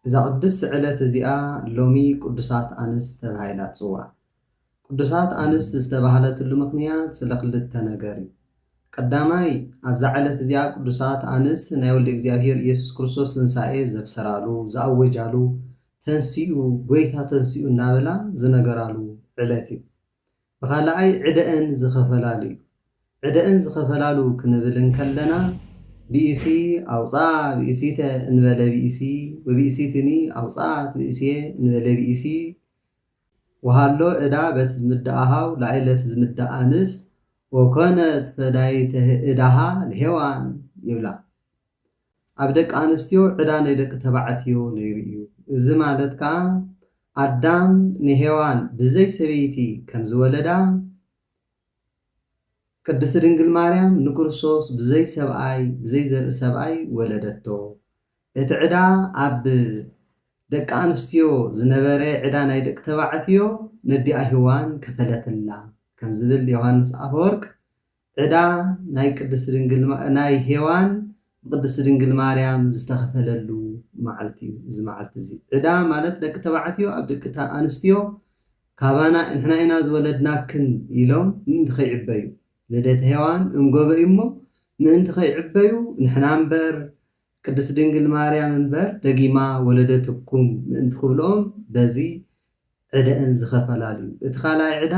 إذا قدس علة زياء لومي قدسات أنس تبهيلات صوا قدسات أنس استبهلت اللمقنيات سلخلت تنقري قداماي أبزع علة زياء قدسات أنس نايول إكزيابير يسوس كريستوس تنسائي زبسرالو زأوجالو تنسيو بويتا تنسيو النابلا زنقرالو علتي بخالاي عدأن زخفلالي عدأن زخفلالو كنبلن كلنا بيسي أوصى بيسي تنبلا بيسي وبيسي تني أوصى بيسي نبلا بيسي وهالو إدا بتزمدأها لعيلة تزمدأ أنس وكانت بدايته إداها الهوان يبلا أبدك أنستيو عدا نيدك تبعتيو نيريو زمالتك أدام نهوان بزي سبيتي كم زولدا ቅድስት ድንግል ማርያም ንክርስቶስ ብዘይ ሰብኣይ ብዘይ ዘርኢ ሰብኣይ ወለደቶ እቲ ዕዳ ኣብ ደቂ ኣንስትዮ ዝነበረ ዕዳ ናይ ደቂ ተባዕትዮ ነዲኣ ሔዋን ከፈለትላ ከም ዝብል ዮሃንስ ኣፈወርቅ ዕዳ ናይ ሔዋን ቅድስት ድንግል ማርያም ዝተኸፈለሉ መዓልቲ እዩ እዚ መዓልቲ እዚ ዕዳ ማለት ደቂ ተባዕትዮ ኣብ ደቂ ኣንስትዮ ካባና ንሕና ኢና ዝወለድናክን ኢሎም ምእንቲ ከይዕበዩ ልደት ሔዋን እንጎበ እሞ ምእንቲ ከይዕበዩ ንሕና እምበር ቅድስት ድንግል ማርያም እምበር ደጊማ ወለደትኩም ምእንቲ ክብሎም በዚ ዕደአን ዝኸፈላልዩ እቲ ካልኣይ ዕዳ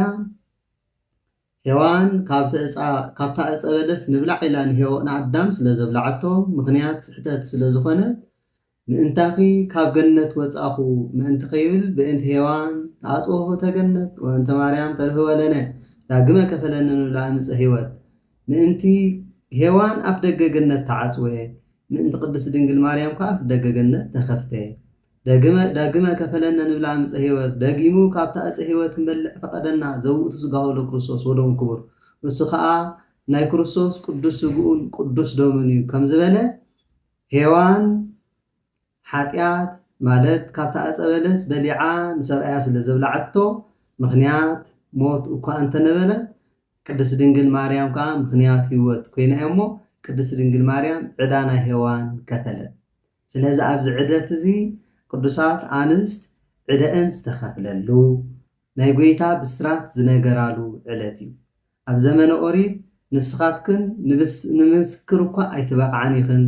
ሔዋን ካብታ ዕፀ በለስ ንብላዕ ኢላ ንኣዳም ስለ ዘብላዓቶ ምክንያት ስሕተት ስለ ዝኾነ ምእንታኺ ካብ ገነት ወፃኹ ምእንቲ ከይብል ብእንቲ ሔዋን ተኣፅወ ተገነት ወእንተ ማርያም ተርህበለነ ዳግመ ከፈለነ ንብላ ምፀ ህይወት ምእንቲ ሔዋን ኣፍ ደገ ገነት ተዓፅወ ምእንቲ ቅድስት ድንግል ማርያም ከዓ ኣፍ ደገ ገነት ተኸፍተ ዳግመ ከፈለነ ንብላ ምፀ ህይወት ደጊሙ ካብታ ዕፀ ህይወት ክንበልዕ ፈቐደና ዘውእቱ ስጋሁ ለክርስቶስ ወደሙ ክቡር ንሱ ከዓ ናይ ክርስቶስ ቅዱስ ስግኡን ቅዱስ ደሙን እዩ ከም ዝበለ ሔዋን ሓጢኣት ማለት ካብታ ዕፀ በለስ በሊዓ ንሰብኣያ ስለ ዘብላዓቶ ምክንያት ሞት እኳ እንተነበረት ቅድስት ድንግል ማርያም ከዓ ምክንያት ህይወት ኮይና እሞ ቅድስት ድንግል ማርያም ዕዳ ናይ ሔዋን ከፈለት ስለዚ ኣብዚ ዕደት እዚ ቅዱሳት አንስት ዕደአን ዝተኸፍለሉ ናይ ጎይታ ብስራት ዝነገራሉ ዕለት እዩ ኣብ ዘመነ ኦሪት ንስኻትክን ንምስክር እኳ ኣይትበቕዓን ኢኽን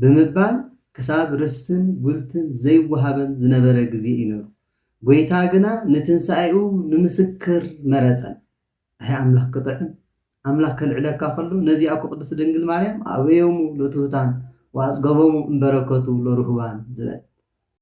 ብምባል ክሳብ ርስትን ጉልትን ዘይወሃበን ዝነበረ ግዜ እዩ ነይሩ ጎይታ ግና ንትንሳኤኡ ንምስክር መረፀን ኣይ ኣምላኽ ክጥዕም ኣምላኽ ከልዕለካ ከሎ ነዚኣ እኮ ቅድስት ድንግል ማርያም ኣበዮሙ ለትሑታን ወኣጽገቦሙ እምበረከቱ ለርህባን ዝብል